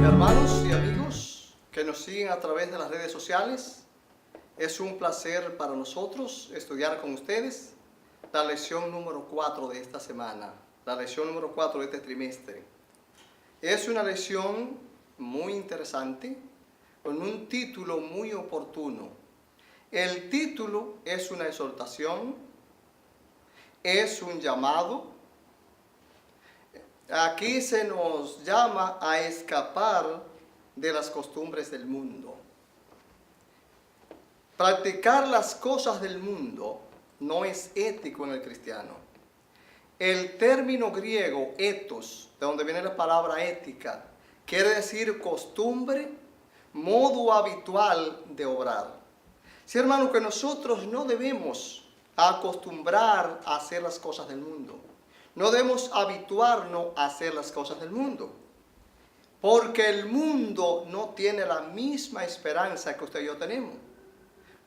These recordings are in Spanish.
Hermanos y amigos que nos siguen a través de las redes sociales, es un placer para nosotros estudiar con ustedes la lección número 4 de esta semana, la lección número 4 de este trimestre. Es una lección muy interesante, con un título muy oportuno. El título es una exhortación, es un llamado. Aquí se nos llama a escapar de las costumbres del mundo. Practicar las cosas del mundo no es ético en el cristiano. El término griego ethos, de donde viene la palabra ética, quiere decir costumbre, modo habitual de obrar. Sí, hermano, que nosotros no debemos acostumbrar a hacer las cosas del mundo. No debemos habituarnos a hacer las cosas del mundo. Porque el mundo no tiene la misma esperanza que usted y yo tenemos.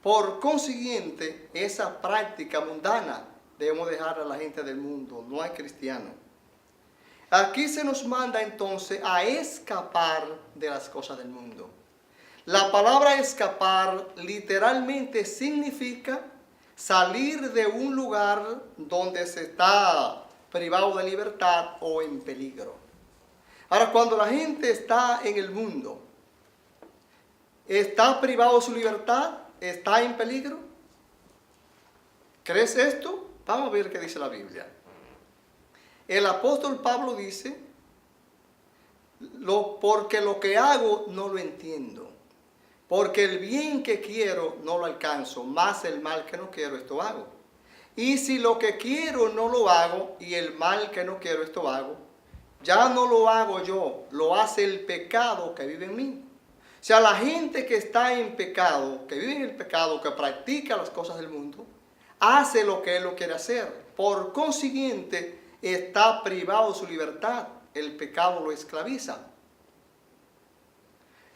Por consiguiente, esa práctica mundana debemos dejar a la gente del mundo, no hay cristiano. Aquí se nos manda entonces a escapar de las cosas del mundo. La palabra escapar literalmente significa salir de un lugar donde se está privado de libertad o en peligro. Ahora, cuando la gente está en el mundo, ¿está privado de su libertad? ¿Está en peligro? ¿Crees esto? Vamos a ver qué dice la Biblia. El apóstol Pablo dice, porque lo que hago no lo entiendo. Porque el bien que quiero no lo alcanzo, más el mal que no quiero, esto hago. Y si lo que quiero no lo hago, y el mal que no quiero, esto hago, ya no lo hago yo, lo hace el pecado que vive en mí. O sea, la gente que está en pecado, que vive en el pecado, que practica las cosas del mundo, hace lo que él lo quiere hacer. Por consiguiente, está privado de su libertad. El pecado lo esclaviza.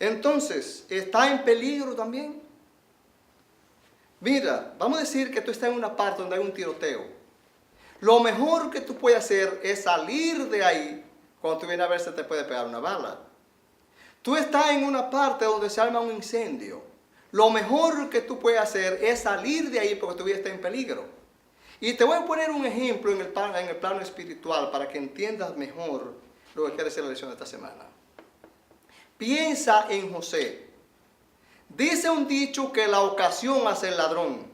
Entonces, ¿está en peligro también? Mira, vamos a decir que tú estás en una parte donde hay un tiroteo. Lo mejor que tú puedes hacer es salir de ahí. Cuando tú vienes a ver, se te puede pegar una bala. Tú estás en una parte donde se arma un incendio. Lo mejor que tú puedes hacer es salir de ahí porque tu vida está en peligro. Y te voy a poner un ejemplo en el plano espiritual para que entiendas mejor lo que quiere decir la lección de esta semana. Piensa en José. Dice un dicho que la ocasión hace el ladrón,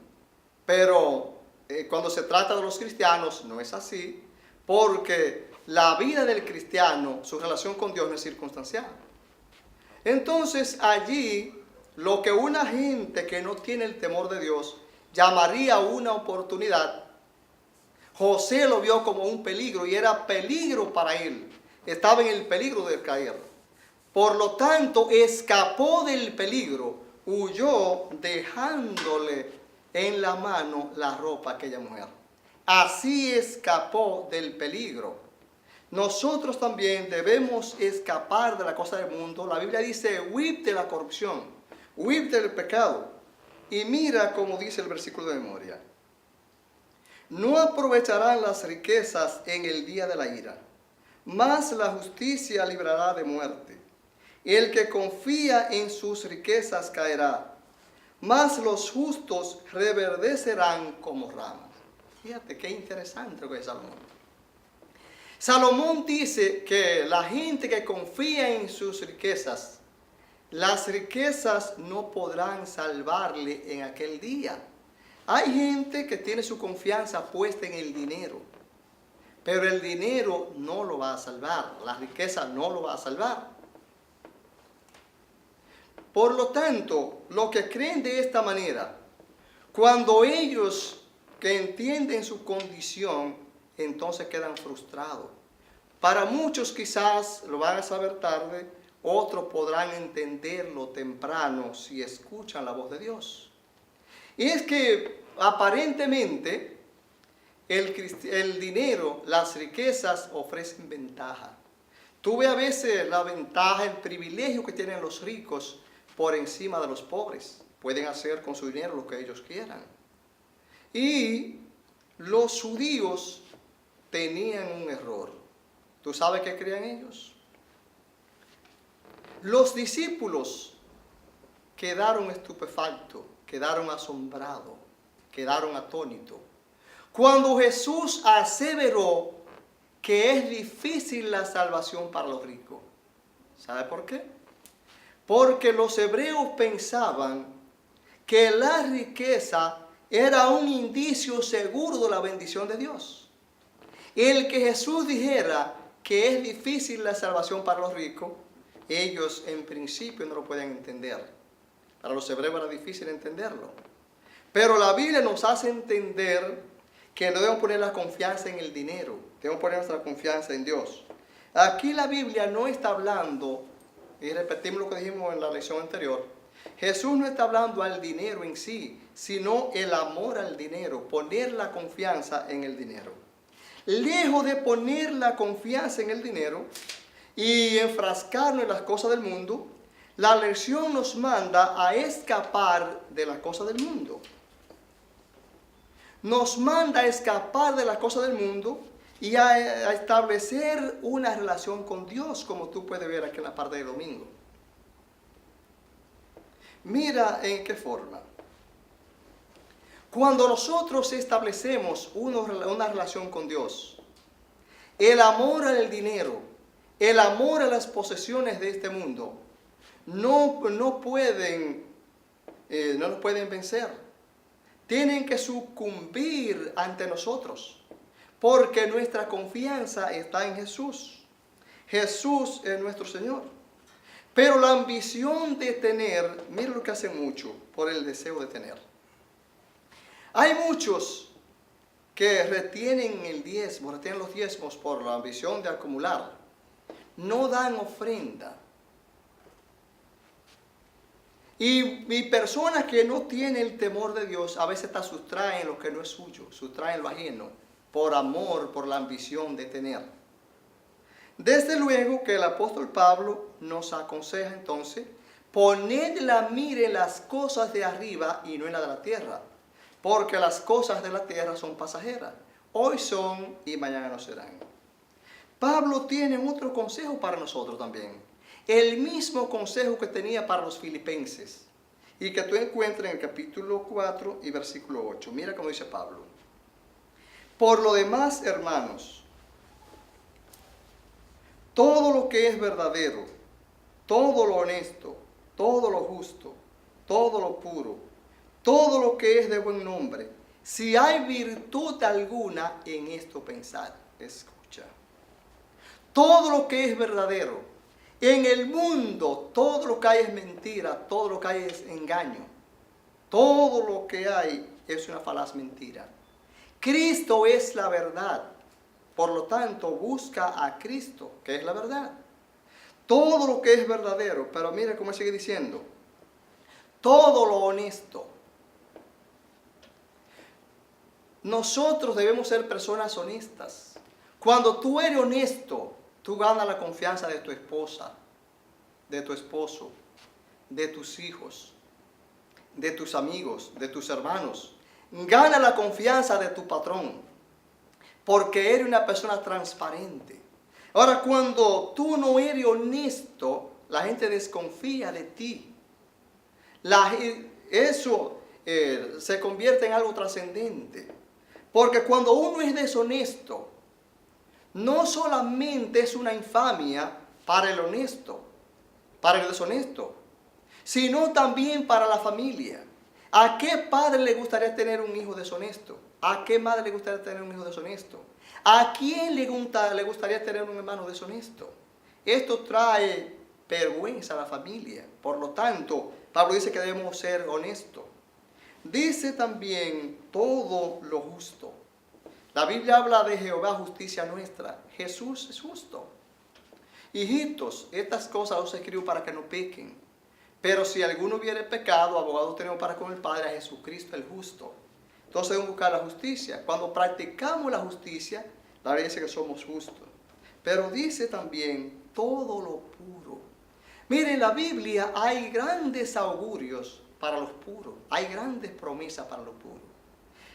pero cuando se trata de los cristianos no es así, porque la vida del cristiano, su relación con Dios no es circunstancial. Entonces allí, lo que una gente que no tiene el temor de Dios llamaría una oportunidad, José lo vio como un peligro y era peligro para él. Estaba en el peligro de caer. Por lo tanto, escapó del peligro, huyó dejándole en la mano la ropa a aquella mujer. Así escapó del peligro. Nosotros también debemos escapar de la cosa del mundo. La Biblia dice, huid de la corrupción, huid del pecado. Y mira cómo dice el versículo de memoria. No aprovecharán las riquezas en el día de la ira, mas la justicia librará de muerte. El que confía en sus riquezas caerá, mas los justos reverdecerán como ramas. Fíjate qué interesante lo que es Salomón. Salomón dice que la gente que confía en sus riquezas, las riquezas no podrán salvarle en aquel día. Hay gente que tiene su confianza puesta en el dinero, pero el dinero no lo va a salvar, la riqueza no lo va a salvar. Por lo tanto, los que creen de esta manera, cuando ellos que entienden su condición, entonces quedan frustrados. Para muchos quizás lo van a saber tarde, otros podrán entenderlo temprano si escuchan la voz de Dios. Y es que aparentemente el dinero, las riquezas ofrecen ventaja. Tú ves a veces la ventaja, el privilegio que tienen los ricos por encima de los pobres. Pueden hacer con su dinero lo que ellos quieran. Y los judíos tenían un error. ¿Tú sabes qué creían ellos? Los discípulos quedaron estupefactos, quedaron asombrados, quedaron atónitos. Cuando Jesús aseveró que es difícil la salvación para los ricos. ¿Sabe por qué? Porque los hebreos pensaban que la riqueza era un indicio seguro de la bendición de Dios. El que Jesús dijera que es difícil la salvación para los ricos, ellos en principio no lo pueden entender. Para los hebreos era difícil entenderlo. Pero la Biblia nos hace entender que no debemos poner la confianza en el dinero, debemos poner nuestra confianza en Dios. Aquí la Biblia no está hablando, y repetimos lo que dijimos en la lección anterior, Jesús no está hablando al dinero en sí, sino el amor al dinero, poner la confianza en el dinero. Lejos de poner la confianza en el dinero y enfrascarnos en las cosas del mundo, la lección nos manda a escapar de las cosas del mundo. Nos manda a escapar de las cosas del mundo y a establecer una relación con Dios, como tú puedes ver aquí en la parte de domingo. Mira en qué forma. Cuando nosotros establecemos una relación con Dios, el amor al dinero, el amor a las posesiones de este mundo, no nos pueden vencer. Tienen que sucumbir ante nosotros, porque nuestra confianza está en Jesús. Jesús es nuestro Señor. Pero la ambición de tener, mira lo que hace mucho por el deseo de tener. Hay muchos que retienen el diezmo, retienen los diezmos por la ambición de acumular. No dan ofrenda. Y personas que no tienen el temor de Dios a veces te sustraen lo que no es suyo, sustraen lo ajeno, por amor, por la ambición de tener. Desde luego que el apóstol Pablo nos aconseja entonces, poned la mira en las cosas de arriba y no en la de la tierra, porque las cosas de la tierra son pasajeras, hoy son y mañana no serán. Pablo tiene otro consejo para nosotros también. El mismo consejo que tenía para los filipenses y que tú encuentras en el capítulo 4 y versículo 8. Mira cómo dice Pablo. Por lo demás, hermanos, todo lo que es verdadero, todo lo honesto, todo lo justo, todo lo puro, todo lo que es de buen nombre, si hay virtud alguna, en esto pensad. Escucha. Todo lo que es verdadero. En el mundo todo lo que hay es mentira, todo lo que hay es engaño. Todo lo que hay es una falaz mentira. Cristo es la verdad. Por lo tanto, busca a Cristo, que es la verdad. Todo lo que es verdadero, pero mira cómo sigue diciendo. Todo lo honesto. Nosotros debemos ser personas honestas. Cuando tú eres honesto, tú ganas la confianza de tu esposa, de tu esposo, de tus hijos, de tus amigos, de tus hermanos. Gana la confianza de tu patrón, porque eres una persona transparente. Ahora, cuando tú no eres honesto, la gente desconfía de ti. Eso se convierte en algo trascendente. Porque cuando uno es deshonesto, no solamente es una infamia para el honesto, para el deshonesto, sino también para la familia. ¿A qué padre le gustaría tener un hijo deshonesto? ¿A qué madre le gustaría tener un hijo deshonesto? ¿A quién le gustaría tener un hermano deshonesto? Esto trae vergüenza a la familia. Por lo tanto, Pablo dice que debemos ser honestos. Dice también todo lo justo. La Biblia habla de Jehová, justicia nuestra. Jesús es justo. Hijitos, estas cosas os escribo para que no pequen. Pero si alguno hubiere pecado, abogado tenemos para con el Padre, a Jesucristo el justo. Entonces debemos buscar la justicia. Cuando practicamos la justicia, la Biblia dice que somos justos. Pero dice también todo lo puro. Miren, en la Biblia hay grandes augurios para los puros. Hay grandes promesas para los puros.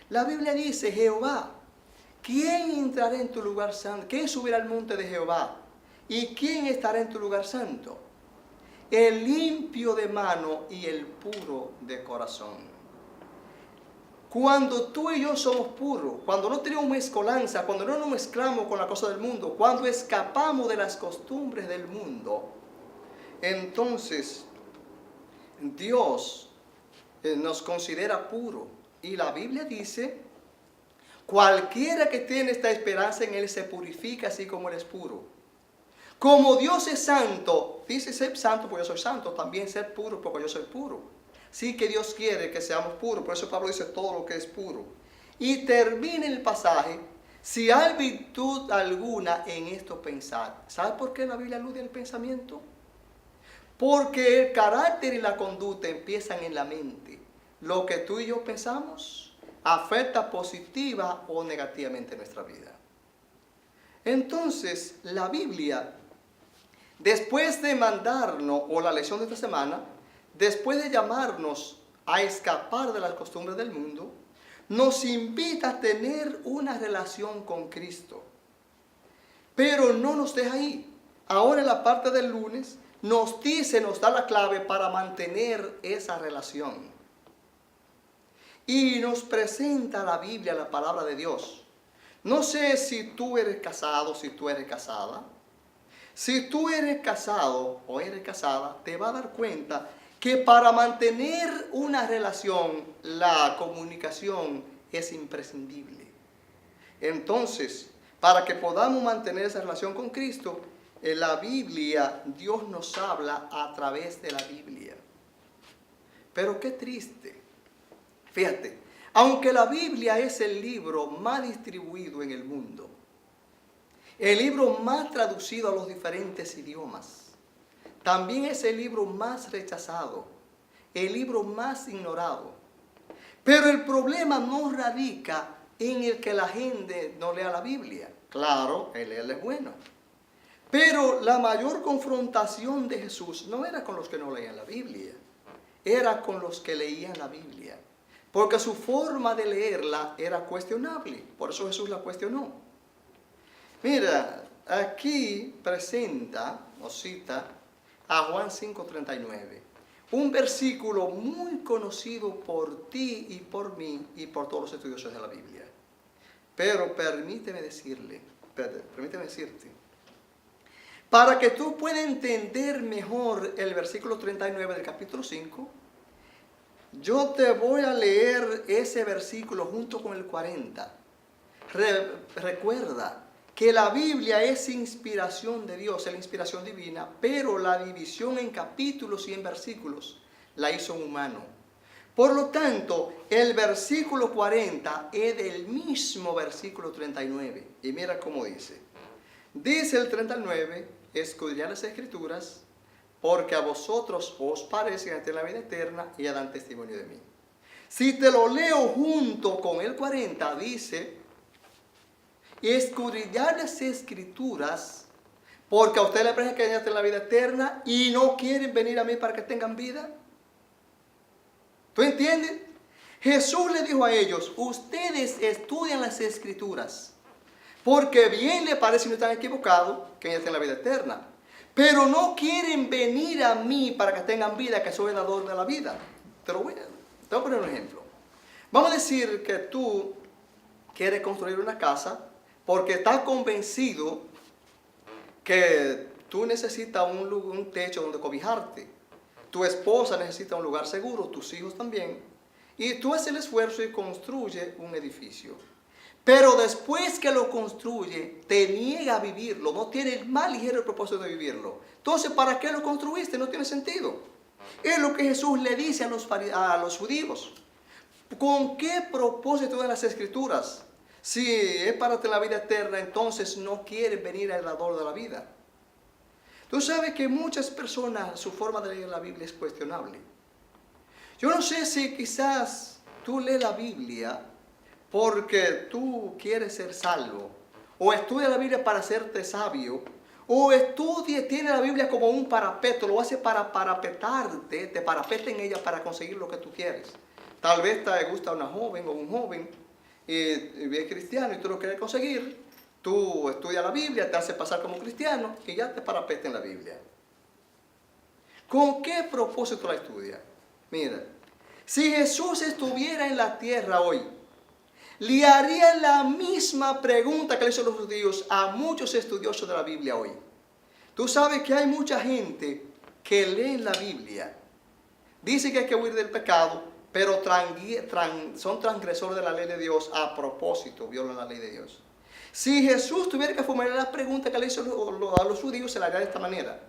La Biblia dice, Jehová, ¿quién entrará en tu lugar santo? ¿Quién subirá al monte de Jehová? ¿Y quién estará en tu lugar santo? El limpio de mano y el puro de corazón. Cuando tú y yo somos puros, cuando no tenemos mezcolanza, cuando no nos mezclamos con la cosa del mundo, cuando escapamos de las costumbres del mundo, entonces Dios nos considera puro. Y la Biblia dice, cualquiera que tiene esta esperanza en Él se purifica así como Él es puro. Como Dios es santo, dice ser santo porque yo soy santo, también ser puro porque yo soy puro. Sí que Dios quiere que seamos puros, por eso Pablo dice todo lo que es puro. Y termina el pasaje, si hay virtud alguna en esto pensar. ¿Sabe por qué la Biblia alude al pensamiento? Porque el carácter y la conducta empiezan en la mente. Lo que tú y yo pensamos afecta positiva o negativamente nuestra vida. Entonces, la Biblia, después de mandarnos, o la lección de esta semana, después de llamarnos a escapar de las costumbres del mundo, nos invita a tener una relación con Cristo. Pero no nos deja ahí. Ahora en la parte del lunes nos dice, nos da la clave para mantener esa relación. Y nos presenta la Biblia, la palabra de Dios. No sé si tú eres casado, si tú eres casada. Si tú eres casado o eres casada, te vas a dar cuenta que para mantener una relación, la comunicación es imprescindible. Entonces, para que podamos mantener esa relación con Cristo, en la Biblia, Dios nos habla a través de la Biblia. Pero qué triste. Fíjate, aunque la Biblia es el libro más distribuido en el mundo, el libro más traducido a los diferentes idiomas, también es el libro más rechazado, el libro más ignorado. Pero el problema no radica en el que la gente no lea la Biblia. Claro, el leerla es bueno. Pero la mayor confrontación de Jesús no era con los que no leían la Biblia, era con los que leían la Biblia. Porque su forma de leerla era cuestionable, por eso Jesús la cuestionó. Mira, aquí presenta o cita a Juan 5:39, un versículo muy conocido por ti y por mí y por todos los estudiosos de la Biblia. Pero permíteme decirte, para que tú puedas entender mejor el versículo 39 del capítulo 5, yo te voy a leer ese versículo junto con el 40. Recuerda que la Biblia es inspiración de Dios, es la inspiración divina, pero la división en capítulos y en versículos la hizo un humano. Por lo tanto, el versículo 40 es del mismo versículo 39. Y mira cómo dice. Dice el 39, escudriñad las Escrituras, porque a vosotros os parece que tenéis la vida eterna y dan testimonio de mí. Si te lo leo junto con el 40, dice, escudriñad las Escrituras, porque a ustedes les parece que tienen la vida eterna y no quieren venir a mí para que tengan vida. ¿Tú entiendes? Jesús le dijo a ellos, ustedes estudian las Escrituras, porque bien les parece, si no están equivocados, que ellos tienen la vida eterna. Pero no quieren venir a mí para que tengan vida, que soy el dador de la vida. Te voy a poner un ejemplo. Vamos a decir que tú quieres construir una casa porque estás convencido que tú necesitas un techo donde cobijarte. Tu esposa necesita un lugar seguro, tus hijos también. Y tú haces el esfuerzo y construyes un edificio. Pero después que lo construye, te niega a vivirlo. No tiene el más ligero propósito de vivirlo. Entonces, ¿para qué lo construiste? No tiene sentido. Es lo que Jesús le dice a los judíos. ¿Con qué propósito de las Escrituras? Si es para tener la vida eterna, entonces no quieren venir al dador de la vida. Tú sabes que muchas personas, su forma de leer la Biblia es cuestionable. Yo no sé si quizás tú lees la Biblia porque tú quieres ser salvo, o estudias la Biblia para hacerte sabio, o tienes la Biblia como un parapeto, lo haces para parapetarte, te parapeta en ella para conseguir lo que tú quieres. Tal vez te gusta una joven o un joven y es cristiano y tú lo quieres conseguir, tú estudias la Biblia, te haces pasar como cristiano y ya te parapetas en la Biblia. ¿Con qué propósito la estudias? Mira, si Jesús estuviera en la tierra hoy, le haría la misma pregunta que le hizo los judíos a muchos estudiosos de la Biblia hoy. Tú sabes que hay mucha gente que lee la Biblia, dice que hay que huir del pecado, pero son transgresores de la ley de Dios a propósito, violan la ley de Dios. Si Jesús tuviera que formular la pregunta que le hizo a los judíos, se la haría de esta manera.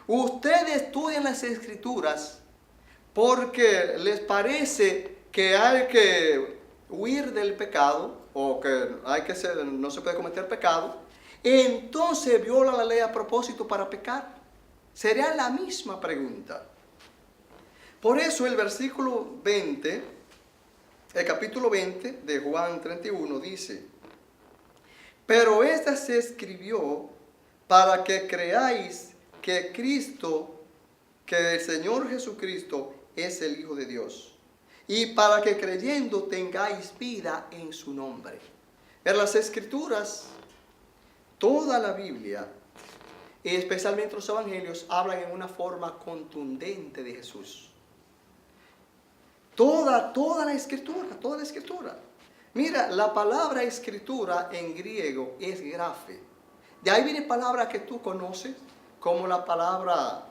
Ustedes estudian las Escrituras porque les parece que hay que huir del pecado o que no se puede cometer pecado, entonces violan la ley a propósito para pecar. Sería la misma pregunta. Por eso el versículo 20, el capítulo 20 de Juan 31 dice: pero esta se escribió para que creáis que Cristo, que el Señor Jesucristo es el Hijo de Dios, y para que creyendo tengáis vida en su nombre. En las Escrituras, toda la Biblia, y especialmente los Evangelios, hablan en una forma contundente de Jesús. Toda la Escritura. Mira, la palabra escritura en griego es grafe. De ahí viene palabra que tú conoces, como la palabra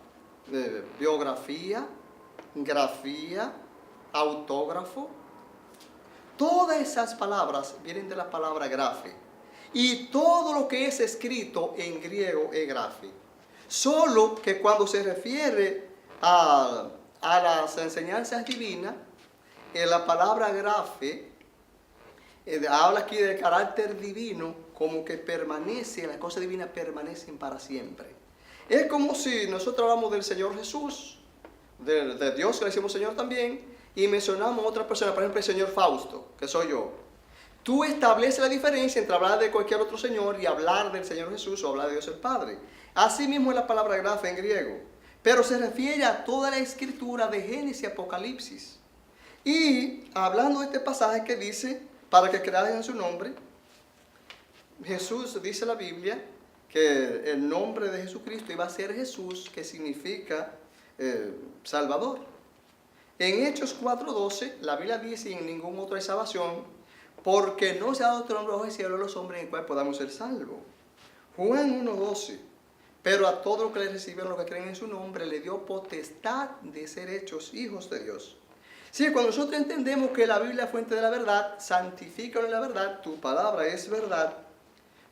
biografía, grafía, autógrafo. Todas esas palabras vienen de la palabra grafe. Y todo lo que es escrito en griego es grafe. Solo que cuando se refiere a las enseñanzas divinas, la palabra grafe habla aquí de carácter divino, como que permanece, las cosas divinas permanecen para siempre. Es como si nosotros hablamos del Señor Jesús, de Dios que le decimos Señor también, y mencionamos a otra persona, por ejemplo el Señor Fausto, que soy yo. Tú estableces la diferencia entre hablar de cualquier otro Señor y hablar del Señor Jesús o hablar de Dios el Padre. Así mismo es la palabra grafe en griego, pero se refiere a toda la escritura de Génesis y Apocalipsis. Y hablando de este pasaje que dice, para que creáis en su nombre, Jesús, dice la Biblia, que el nombre de Jesucristo iba a ser Jesús, que significa Salvador. En Hechos 4:12, la Biblia dice, y en ningún otro hay salvación, porque no se ha dado otro nombre bajo el cielo a los hombres en el cual podamos ser salvos. Juan 1:12, pero a todos los que le recibieron, los que creen en su nombre, le dio potestad de ser hechos hijos de Dios. Sí, cuando nosotros entendemos que la Biblia es fuente de la verdad, santifícalo en la verdad, tu palabra es verdad,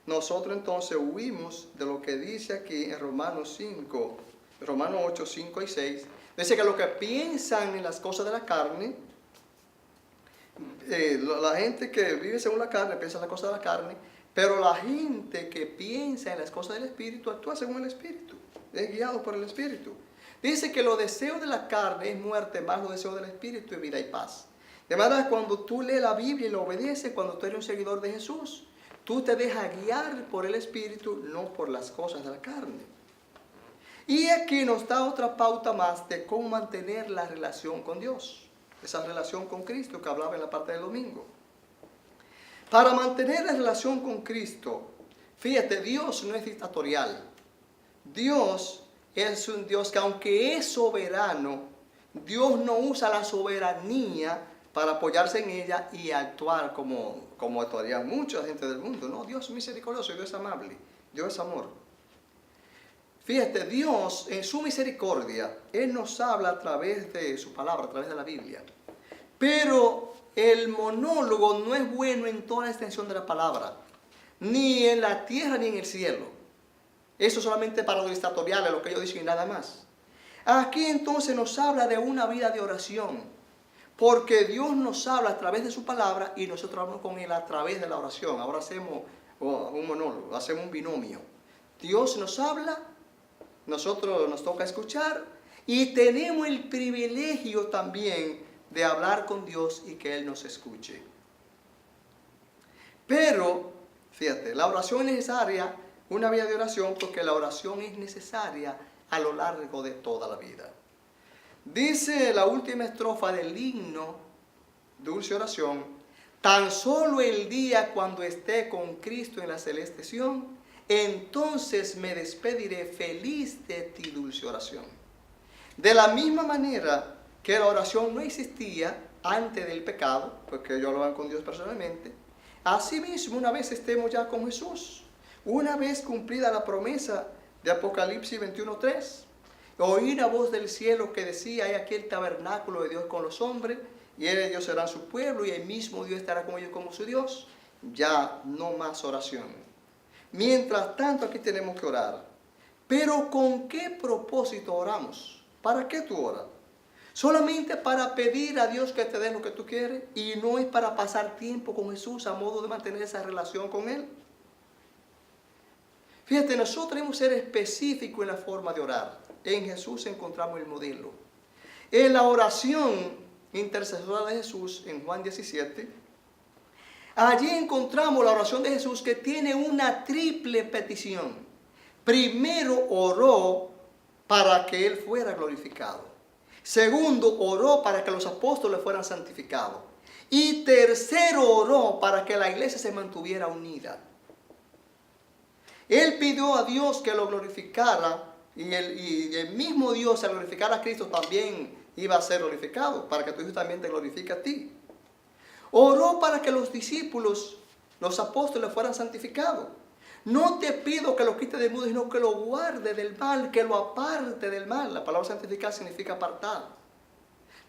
nosotros entonces huimos de lo que dice aquí en Romanos 8, 5 y 6. Dice que los que piensan en las cosas de la carne, la gente que vive según la carne piensa en las cosas de la carne, pero la gente que piensa en las cosas del Espíritu actúa según el Espíritu, es guiado por el Espíritu. Dice que los deseos de la carne es muerte, más los deseos del Espíritu es vida y paz. De manera que cuando tú lees la Biblia y lo obedeces, cuando tú eres un seguidor de Jesús, tú te dejas guiar por el Espíritu, no por las cosas de la carne. Y aquí nos da otra pauta más de cómo mantener la relación con Dios. Esa relación con Cristo que hablaba en la parte del domingo. Para mantener la relación con Cristo, fíjate, Dios no es dictatorial. Dios es un Dios que aunque es soberano, Dios no usa la soberanía para apoyarse en ella y actuar como actuaría mucha gente del mundo. No, Dios es misericordioso, Dios es amable, Dios es amor. Fíjate, Dios en su misericordia, Él nos habla a través de su palabra, a través de la Biblia. Pero el monólogo no es bueno en toda la extensión de la palabra, ni en la tierra ni en el cielo. Eso solamente para los dictatoriales, lo que ellos dicen y nada más. Aquí entonces nos habla de una vida de oración, porque Dios nos habla a través de su palabra y nosotros hablamos con Él a través de la oración. Ahora hacemos un monólogo, hacemos un binomio. Dios nos habla, nosotros nos toca escuchar y tenemos el privilegio también de hablar con Dios y que Él nos escuche. Pero, fíjate, la oración es necesaria, una vida de oración, porque la oración es necesaria a lo largo de toda la vida. Dice la última estrofa del himno Dulce Oración: tan solo el día cuando esté con Cristo en la celeste Sión, entonces me despediré feliz de ti, dulce oración. De la misma manera que la oración no existía antes del pecado, porque ellos hablaban con Dios personalmente, asimismo, una vez estemos ya con Jesús, una vez cumplida la promesa de Apocalipsis 21:3, oí una voz del cielo que decía: hay aquí el tabernáculo de Dios con los hombres, y ellos serán su pueblo, y el mismo Dios estará con ellos como su Dios. Ya no más oración. Mientras tanto, aquí tenemos que orar. Pero ¿con qué propósito oramos? ¿Para qué tú oras? Solamente para pedir a Dios que te dé lo que tú quieres, y no es para pasar tiempo con Jesús a modo de mantener esa relación con Él. Fíjate, nosotros debemos ser específicos en la forma de orar. En Jesús encontramos el modelo. En la oración intercesora de Jesús, en Juan 17, allí encontramos la oración de Jesús, que tiene una triple petición. Primero, oró para que Él fuera glorificado. Segundo, oró para que los apóstoles fueran santificados. Y tercero, oró para que la iglesia se mantuviera unida. Él pidió a Dios que lo glorificara, y el mismo Dios, al glorificar a Cristo, también iba a ser glorificado, para que tu Hijo también te glorifique a ti. Oró para que los discípulos, los apóstoles, fueran santificados. No te pido que lo quite del mundo, sino que lo guarde del mal, que lo aparte del mal. La palabra santificar significa apartar.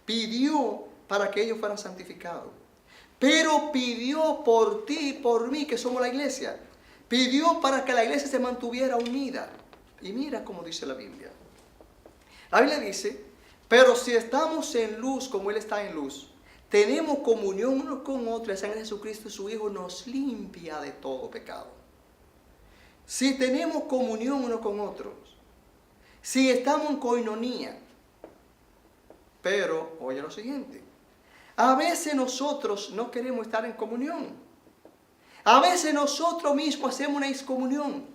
Pidió para que ellos fueran santificados. Pero pidió por ti y por mí, que somos la iglesia. Pidió para que la iglesia se mantuviera unida. Y mira cómo dice la Biblia. La Biblia dice: pero si estamos en luz como Él está en luz, tenemos comunión unos con otros, la sangre de Jesucristo, su Hijo, nos limpia de todo pecado. Si tenemos comunión unos con otros, si estamos en coinonía. Pero, oye lo siguiente, a veces nosotros no queremos estar en comunión. A veces nosotros mismos hacemos una excomunión.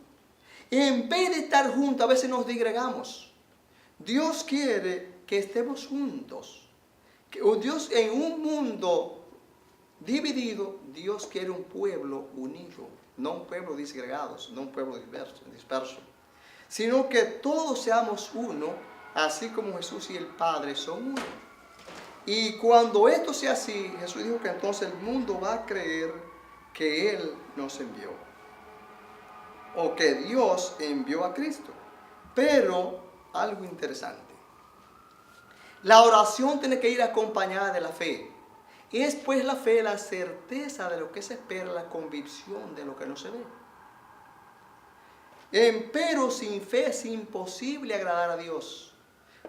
En vez de estar juntos, a veces nos disgregamos. Dios quiere que estemos juntos. Dios, en un mundo dividido, Dios quiere un pueblo unido. No un pueblo disgregado, no un pueblo disperso. Sino que todos seamos uno, así como Jesús y el Padre son uno. Y cuando esto sea así, Jesús dijo que entonces el mundo va a creer que Él nos envió, o que Dios envió a Cristo. Pero algo interesante, la oración tiene que ir acompañada de la fe. Es pues la fe la certeza de lo que se espera, la convicción de lo que no se ve. Empero sin fe es imposible agradar a Dios,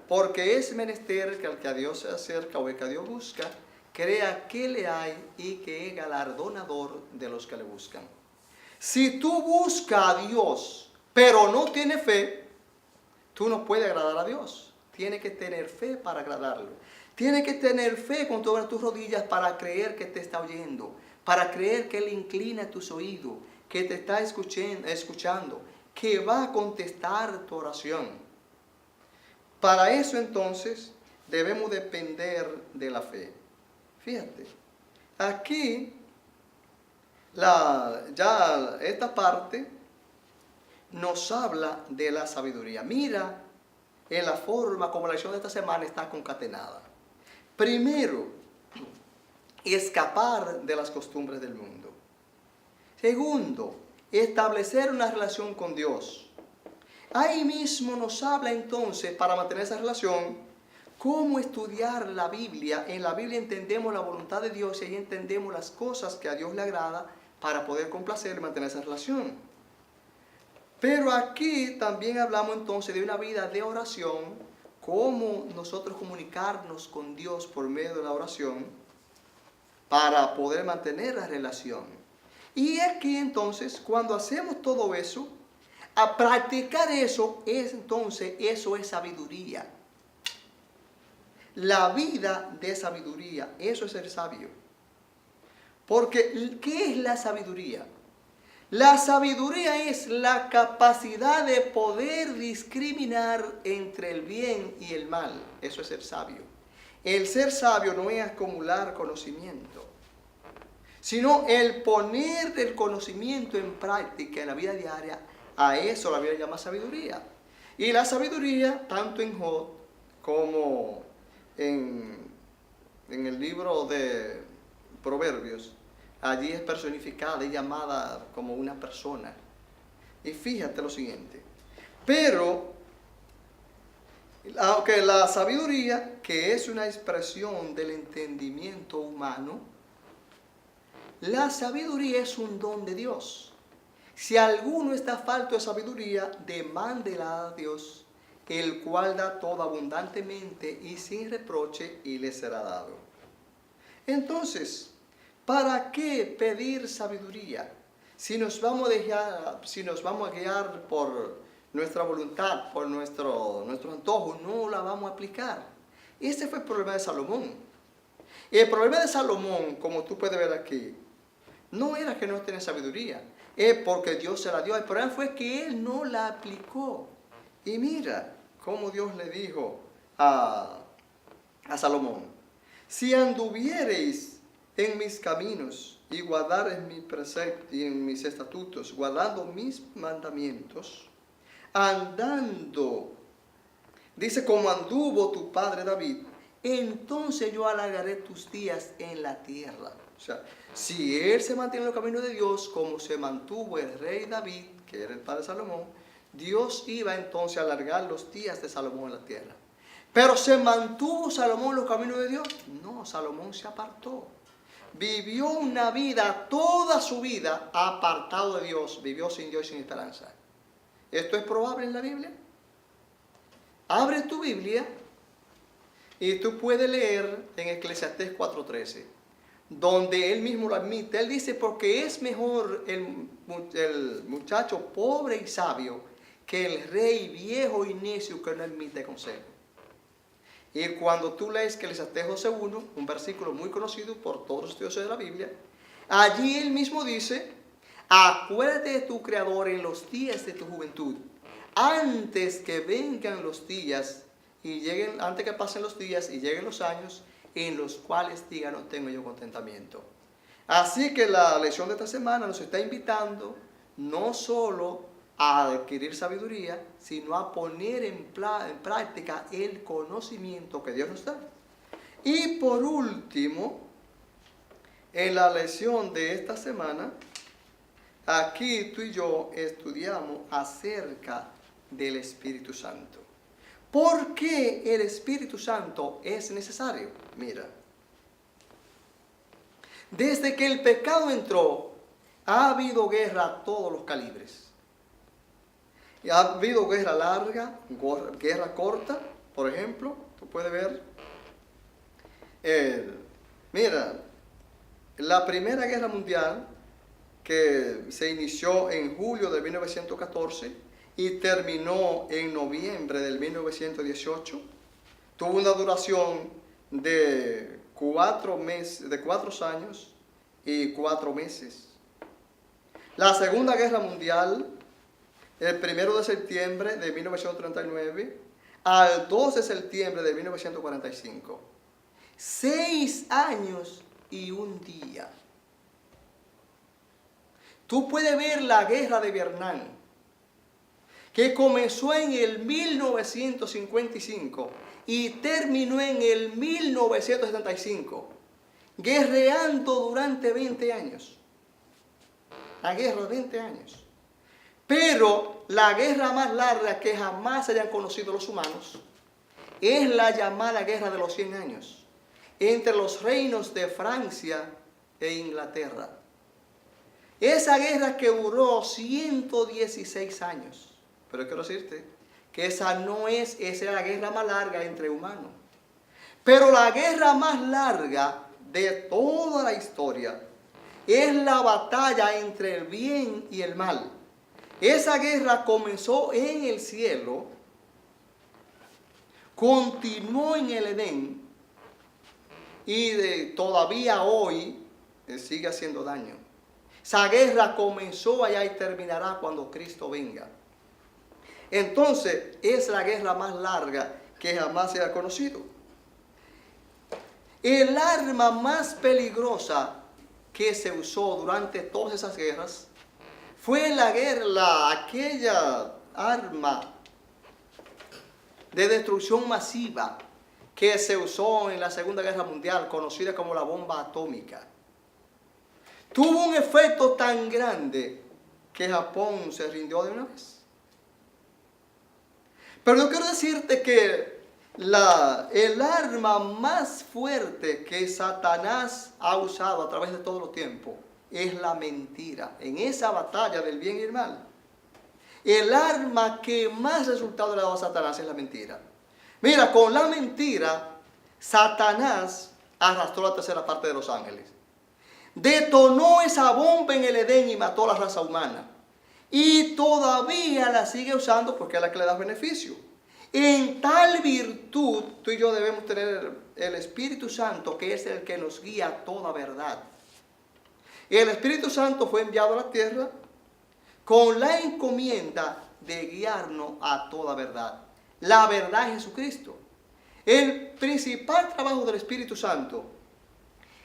porque es menester que al que a Dios se acerca o el que a Dios busca, crea que le hay y que es galardonador de los que le buscan. Si tú buscas a Dios, pero no tienes fe, tú no puedes agradar a Dios. Tienes que tener fe para agradarlo. Tienes que tener fe con todas tus rodillas para creer que te está oyendo, para creer que Él inclina tus oídos, que te está escuchando, que va a contestar tu oración. Para eso entonces debemos depender de la fe. Fíjate, aquí ya esta parte nos habla de la sabiduría. Mira en la forma como la lección de esta semana está concatenada. Primero, escapar de las costumbres del mundo. Segundo, establecer una relación con Dios. Ahí mismo nos habla entonces, para mantener esa relación, cómo estudiar la Biblia. En la Biblia entendemos la voluntad de Dios y ahí entendemos las cosas que a Dios le agrada para poder complacer y mantener esa relación. Pero aquí también hablamos entonces de una vida de oración, cómo nosotros comunicarnos con Dios por medio de la oración para poder mantener la relación. Y aquí entonces, cuando hacemos todo eso, a practicar eso, eso es sabiduría. La vida de sabiduría, eso es ser sabio. Porque, ¿qué es la sabiduría? La sabiduría es la capacidad de poder discriminar entre el bien y el mal. Eso es ser sabio. El ser sabio no es acumular conocimiento, sino el poner el conocimiento en práctica en la vida diaria. A eso la Biblia llama sabiduría. Y la sabiduría, tanto en Job como en el libro de Proverbios, allí es personificada y llamada como una persona. Y fíjate lo siguiente. Pero, aunque la sabiduría, que es una expresión del entendimiento humano, la sabiduría es un don de Dios. Si alguno está falto de sabiduría, demándela a Dios, el cual da todo abundantemente y sin reproche, y le será dado. Entonces, ¿para qué pedir sabiduría? Si nos vamos a guiar por nuestra voluntad, por nuestro antojo, no la vamos a aplicar. Ese fue el problema de Salomón. Y el problema de Salomón, como tú puedes ver aquí, no era que no tenía sabiduría, es porque Dios se la dio. El problema fue que él no la aplicó. Y mira cómo Dios le dijo a Salomón: si anduviereis en mis caminos y guardareis mis preceptos y en mis estatutos, guardando mis mandamientos, andando, dice, como anduvo tu padre David, entonces yo alargaré tus días en la tierra. O sea, si él se mantiene en los caminos de Dios, como se mantuvo el rey David, que era el padre de Salomón, Dios iba entonces a alargar los días de Salomón en la tierra. Pero ¿se mantuvo Salomón en los caminos de Dios? No, Salomón se apartó. Vivió una vida, toda su vida, apartado de Dios. Vivió sin Dios y sin esperanza. ¿Esto es probable en la Biblia? Abre tu Biblia y tú puedes leer en Eclesiastés 4:13, donde él mismo lo admite. Él dice, porque es mejor el muchacho pobre y sabio que el rey viejo y necio que no admite consejo. Y cuando tú lees Eclesiastés 12:1, un versículo muy conocido por todos los estudiosos de la Biblia, allí él mismo dice: acuérdate de tu Creador en los días de tu juventud, antes que vengan los días y lleguen, antes que pasen los días y lleguen los años en los cuales diga, no tengo yo contentamiento. Así que la lección de esta semana nos está invitando no solo a adquirir sabiduría, sino a poner en práctica el conocimiento que Dios nos da. Y por último, en la lección de esta semana, aquí tú y yo estudiamos acerca del Espíritu Santo. ¿Por qué el Espíritu Santo es necesario? Mira, desde que el pecado entró, ha habido guerra a todos los calibres. Y ha habido guerra larga, guerra corta, por ejemplo. Tú puedes ver. Mira, la Primera Guerra Mundial, que se inició en julio de 1914 y terminó en noviembre del 1918, tuvo una duración de 4 años y 4 meses. La Segunda Guerra Mundial, el 1 de septiembre de 1939 al 2 de septiembre de 1945. 6 años y 1 día. Tú puedes ver la guerra de Vietnam, que comenzó en el 1955 y terminó en el 1975, guerreando durante 20 años. La guerra de 20 años. Pero la guerra más larga que jamás hayan conocido los humanos es la llamada Guerra de los 100 años, entre los reinos de Francia e Inglaterra. Esa guerra que duró 116 años. Pero quiero decirte que esa es la guerra más larga entre humanos. Pero la guerra más larga de toda la historia es la batalla entre el bien y el mal. Esa guerra comenzó en el cielo, continuó en el Edén y todavía hoy sigue haciendo daño. Esa guerra comenzó allá y terminará cuando Cristo venga. Entonces, es la guerra más larga que jamás se ha conocido. El arma más peligrosa que se usó durante todas esas guerras fue aquella arma de destrucción masiva que se usó en la Segunda Guerra Mundial, conocida como la bomba atómica. Tuvo un efecto tan grande que Japón se rindió de una vez. Pero yo quiero decirte que el arma más fuerte que Satanás ha usado a través de todo el tiempo es la mentira. En esa batalla del bien y el mal, el arma que más resultado le ha dado a Satanás es la mentira. Mira, con la mentira, Satanás arrastró la tercera parte de los ángeles. Detonó esa bomba en el Edén y mató a la raza humana. Y todavía la sigue usando porque es la que le da beneficio. En tal virtud, tú y yo debemos tener el Espíritu Santo, que es el que nos guía a toda verdad. Y el Espíritu Santo fue enviado a la tierra con la encomienda de guiarnos a toda verdad. La verdad es Jesucristo. El principal trabajo del Espíritu Santo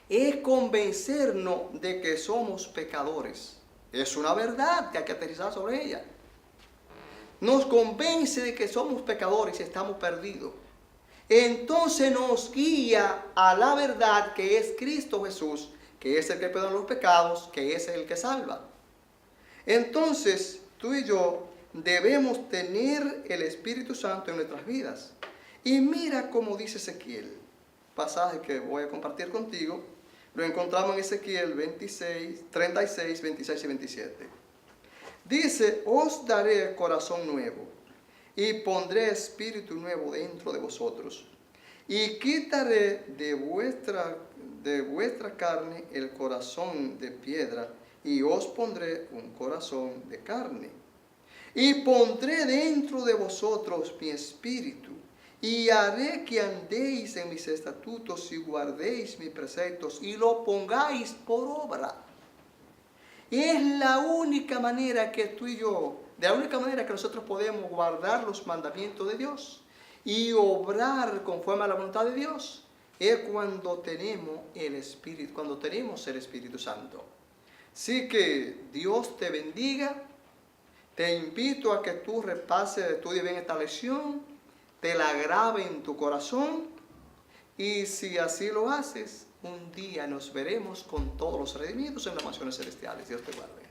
es convencernos de que somos pecadores. Es una verdad que hay que aterrizar sobre ella. Nos convence de que somos pecadores y estamos perdidos. Entonces nos guía a la verdad, que es Cristo Jesús, que es el que perdona los pecados, que es el que salva. Entonces, tú y yo debemos tener el Espíritu Santo en nuestras vidas. Y mira cómo dice Ezequiel, pasaje que voy a compartir contigo. Lo encontramos en Ezequiel 36, 26 y 27. Dice: os daré corazón nuevo y pondré espíritu nuevo dentro de vosotros. Y quitaré de vuestra carne el corazón de piedra y os pondré un corazón de carne. Y pondré dentro de vosotros mi espíritu, y haré que andéis en mis estatutos y guardéis mis preceptos y lo pongáis por obra. Es la única manera que tú y yo, de la única manera que nosotros podemos guardar los mandamientos de Dios y obrar conforme a la voluntad de Dios, es cuando tenemos el Espíritu Santo. Así que Dios te bendiga. Te invito a que tú repases, estudies bien esta lección, te la grabe en tu corazón, y si así lo haces, un día nos veremos con todos los redimidos en las mansiones celestiales. Dios te guarde.